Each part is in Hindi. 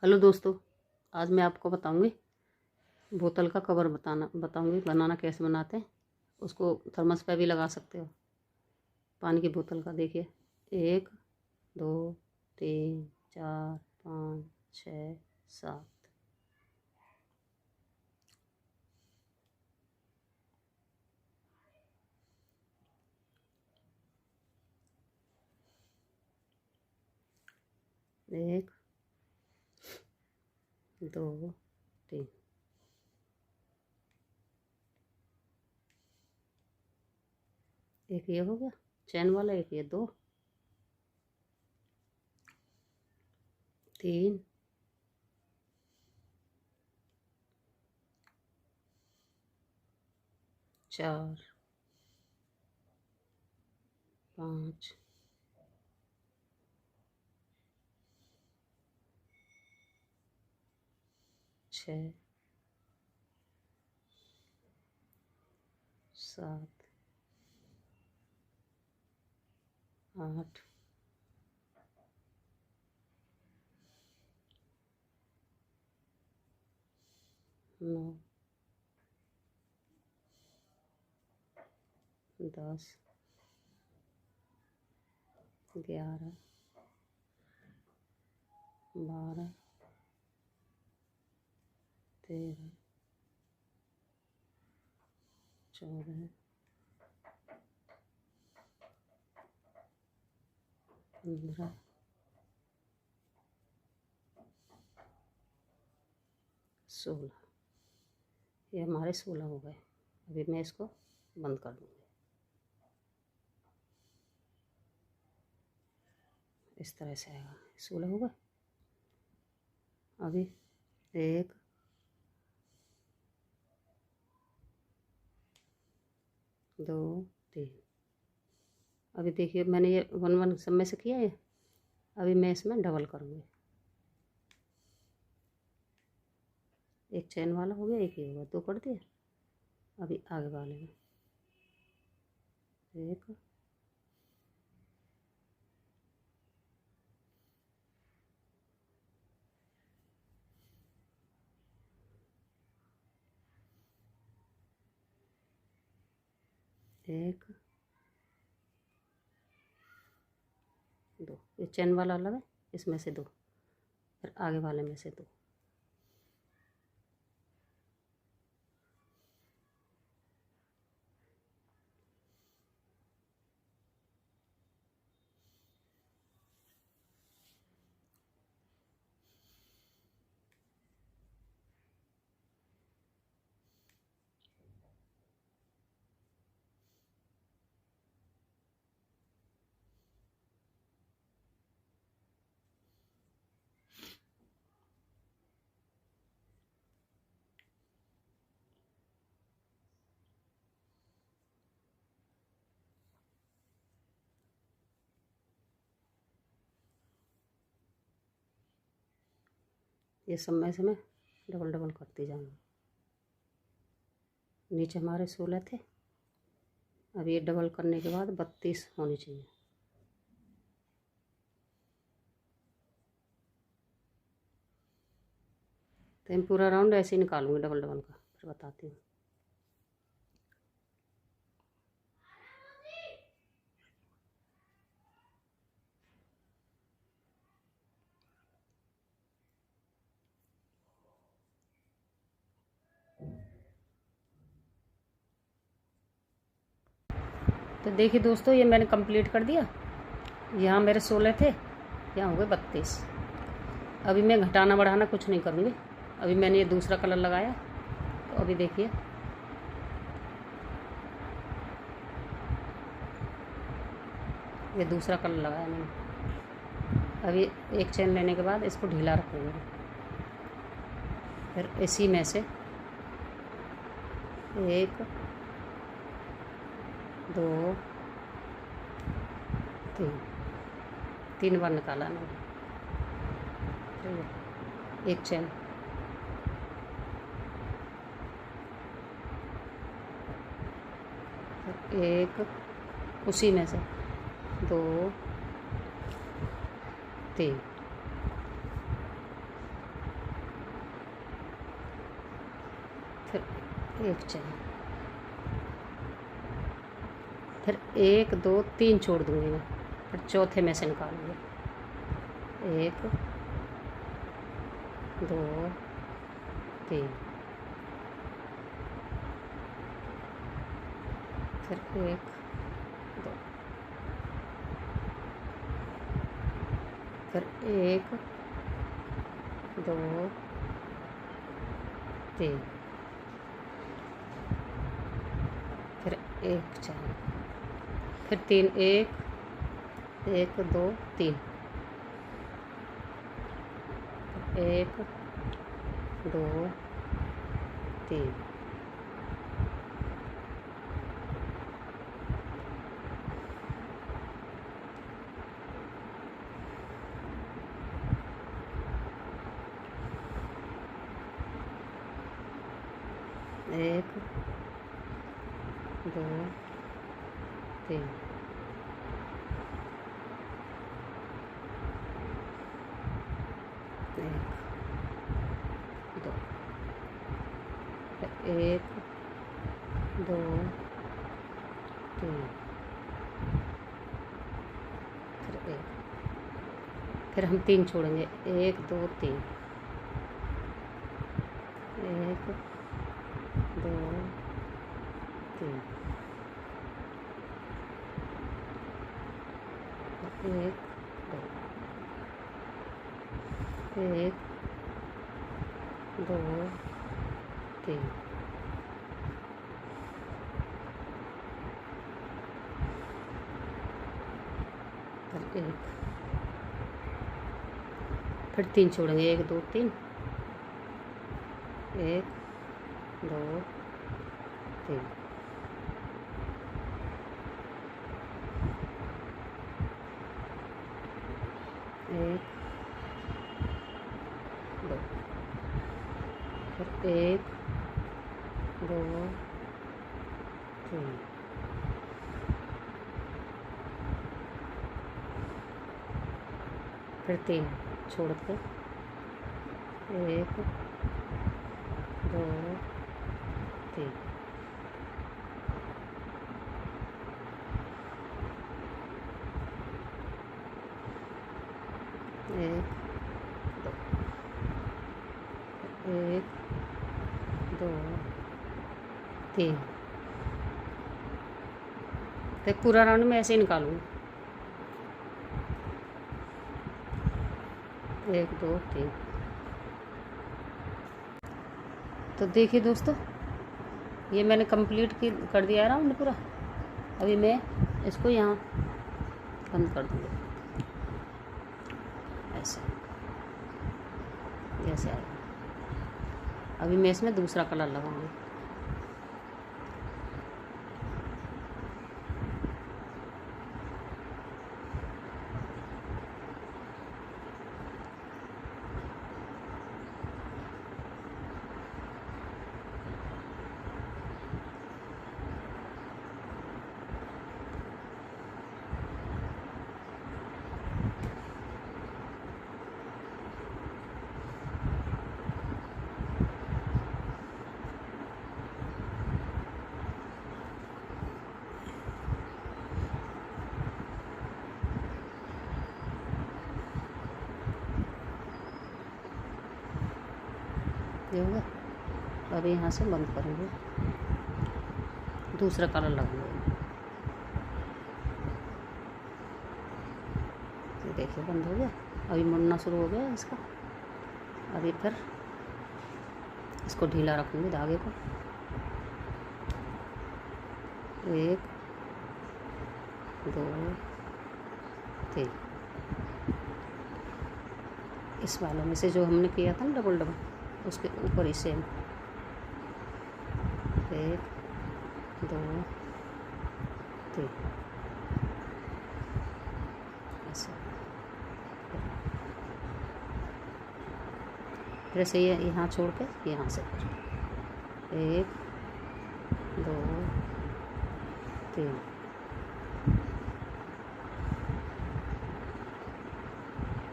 हेलो दोस्तों, आज मैं आपको बताऊंगी बोतल का कवर बताऊंगी बनाना कैसे बनाते हैं। उसको थर्मस पे भी लगा सकते हो। पानी की बोतल का देखिए, 1 2 3 4 5 6 7। एक, दो, तीन। एक ये हो गया चैन वाला, एक ये, 2 3 4 5 6 7 8 9 10 11 12 13 14 15 16। ये हमारे 16 हो गए। अभी मैं इसको बंद कर दूँगी। इस तरह से आएगा। 16 हो गए। अभी 1 2 3। अभी देखिए, मैंने ये 1 सब में से किया है। अभी मैं इसमें डबल करूँगी। एक चैन वाला हो गया, एक ये हो गया, 2 कर दिए। अभी आगे वाले में 1 1 2। ये चैन वाला अलग है, इसमें से 2, फिर आगे वाले में से 2। ये सब में से मैं डबल डबल करती जाऊँगी। नीचे हमारे 16 थे। अब ये डबल करने के बाद 32 होनी चाहिए। तो मैं पूरा राउंड ऐसे ही निकालूंगी डबल डबल का, फिर बताती हूँ। तो देखिए दोस्तों, ये मैंने कंप्लीट कर दिया। यहाँ मेरे 16 थे, यहाँ हो गए 32। अभी मैं घटाना बढ़ाना कुछ नहीं करूँगी। अभी मैंने ये दूसरा कलर लगाया, तो अभी देखिए ये दूसरा कलर लगाया मैंने। अभी एक चैन लेने के बाद इसको ढीला रखूँगी। फिर इसी में से 1 2 3 बार निकाला मैंने। एक चैन, एक, उसी में से 2 3, फिर एक चेन, फिर 1 2 3 छोड़ दूँगी मैं, फिर चौथे में से निकालूँगी। 1 2 3, फिर 1 2, फिर 1 2 3, फिर एक चैन, फिर 3 1 1 2 3, 1 2 3, एक 2 3, एक 2 3, फिर 1, फिर हम 3 छोड़ेंगे। 1 2 3, 1 2 3, 1 2, 1 2 3, फिर 1, फिर 3 छोड़ेंगे। 1 2 3, 1 2 3, 1 2, फिर 1 2 3, फिर 3 छोड़ के 1 2 3, 1 2, 1 2 3, तो पूरा राउंड में ऐसे ही निकालूंगी। 1 2 3, तो देखिए दोस्तों, ये मैंने कंप्लीट कर दिया है राउंड पूरा। अभी मैं इसको यहाँ बंद कर दूँगी, ऐसे जैसे आएगा। अभी मैं इसमें दूसरा कलर लगाऊंगी। ये होगा। अब यहाँ से बंद करेंगे, दूसरा कलर लगाएंगे। ये देखिए बंद हो गया, अभी मुड़ना शुरू हो गया इसका। अभी फिर इसको ढीला रखूँगी धागे को। 1 2 3, इस वाले में से जो हमने किया था ना डबल डबल, उसके ऊपर ही सेम 1 2 3, ऐसे। फिर ऐसे यहाँ छोड़ के यहाँ से 1 2 3,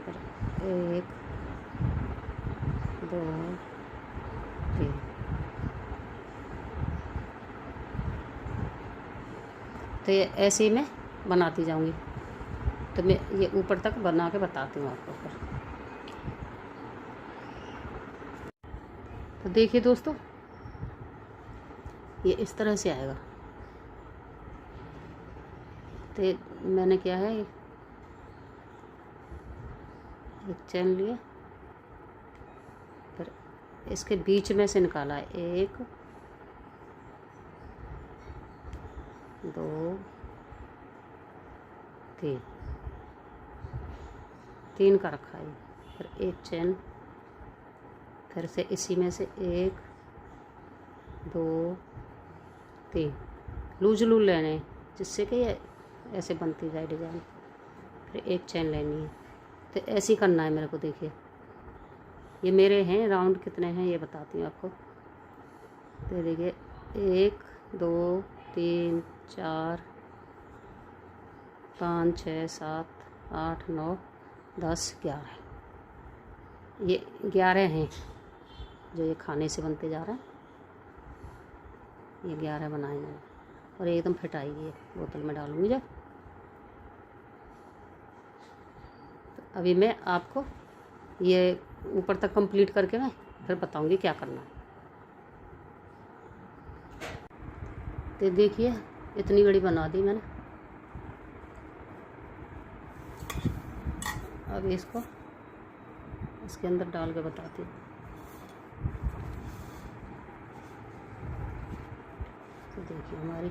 फिर 1 2 3, तो ये ऐसे ही मैं बनाती जाऊंगी। तो मैं ये ऊपर तक बना के बताती हूँ आपको फिर। तो देखिए दोस्तों, ये इस तरह से आएगा। तो मैंने क्या है, एक चैन लिया, फिर इसके बीच में से निकाला, 1 2 3 3 का रखा है। फिर एक चैन, फिर से इसी में से 1 2 3 लूज लूज लेने, जिससे कि ये ऐसे बनती जाए डिजाइन। फिर एक चैन लेनी है। तो ऐसे ही करना है मेरे को। देखिए ये मेरे हैं राउंड कितने हैं ये बताती हूँ आपको। तो देखिए 1 2 3 4 5 6 7 8 9 10 11, ये 11 हैं जो ये खाने से बनते जा रहे हैं। ये 11 बनाए मैंने, और एकदम फिट आएगी। ये बोतल में डालूंगी जब। तो अभी मैं आपको ये ऊपर तक कंप्लीट करके मैं फिर बताऊंगी क्या करना है। तो देखिए इतनी बड़ी बना दी मैंने। अब इसको इसके अंदर डाल के बताती हूँ। तो देखिए हमारी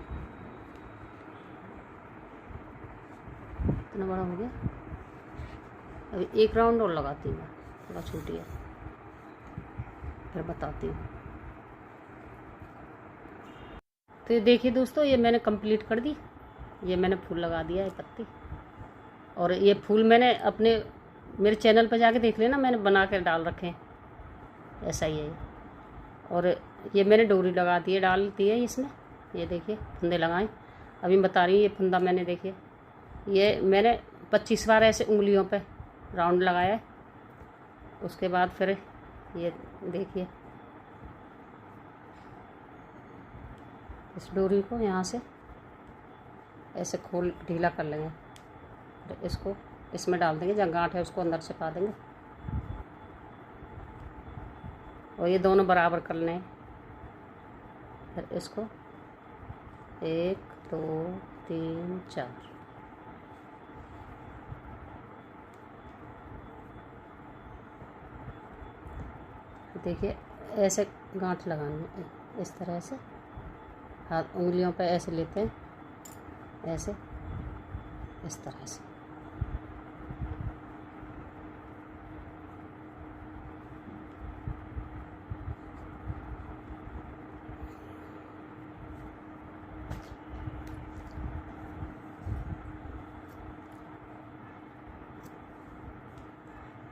इतना बड़ा हो गया। अभी एक राउंड और लगाती हूँ, थोड़ा छोटी है, फिर बताती हूँ। तो ये देखिए दोस्तों, ये मैंने कंप्लीट कर दी। ये मैंने फूल लगा दिया है, पत्ती। और ये फूल मैंने अपने मेरे चैनल पर जाके देख लेना, मैंने बना कर डाल रखे हैं। ऐसा ही है ये। और ये मैंने डोरी लगा दी है, डाल दी है इसमें। ये देखिए फंदे लगाए। अभी बता रही हूँ, ये फंदा मैंने देखिए ये मैंने 25 बार ऐसे उंगलियों पे राउंड लगाया है। उसके बाद फिर ये देखिए इस डोरी को यहाँ से ऐसे खोल ढीला कर लेंगे। तो इसको इसमें डाल देंगे, जहाँ गांठ है उसको अंदर से पा देंगे। और ये दोनों बराबर कर लें। फिर इसको 1 2 3 4 देखिए ऐसे गांठ लगानी है। इस तरह से हाथ उंगलियों पे ऐसे लेते हैं, ऐसे इस तरह से।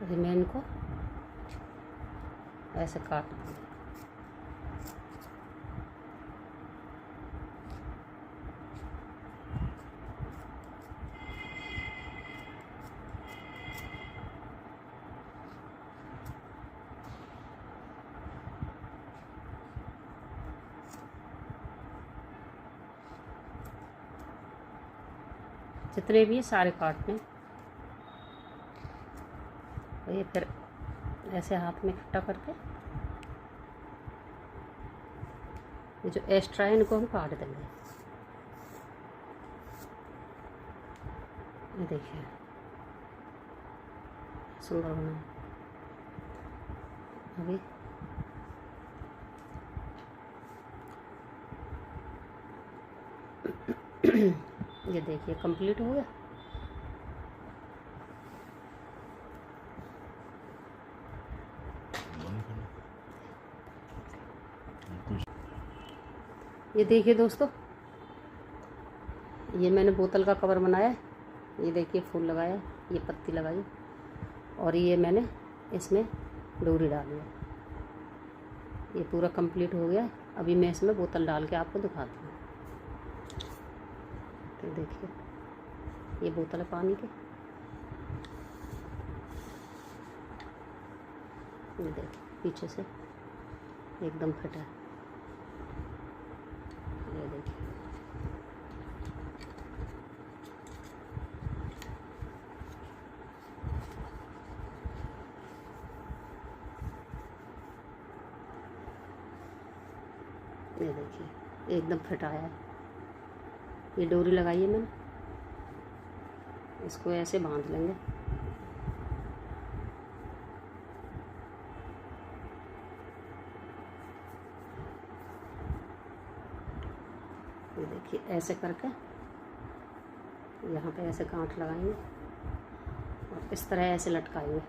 अभी मैं इनको ऐसे काट दूँगी। जितने भी सारे काटने। और ये फिर ऐसे हाथ में इकट्ठा करके ये जो एक्स्ट्रा है इनको हम काट देंगे। ये देखिए सुंदर बना है। अभी ये देखिए कंप्लीट हो गया। ये देखिए दोस्तों, ये मैंने बोतल का कवर बनाया है। ये देखिए फूल लगाया, ये पत्ती लगाई, और ये मैंने इसमें डोरी डाली है। ये पूरा कंप्लीट हो गया। अभी मैं इसमें बोतल डाल के आपको दिखाती हूँ। तो देखिए ये बोतल है पानी की। ये देखिए पीछे से एकदम फिट है। ये देखिए ये देखिए एकदम फिट आया है। ये डोरी लगाई है मैंने, इसको ऐसे बांध लेंगे। ये देखिए ऐसे करके यहाँ पे ऐसे गांठ लगाएंगे और इस तरह ऐसे लटकाएंगे।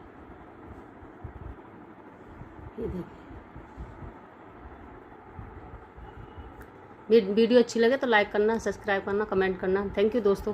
ये देखिए, वीडियो अच्छी लगे तो लाइक करना, सब्सक्राइब करना, कमेंट करना। थैंक यू दोस्तों।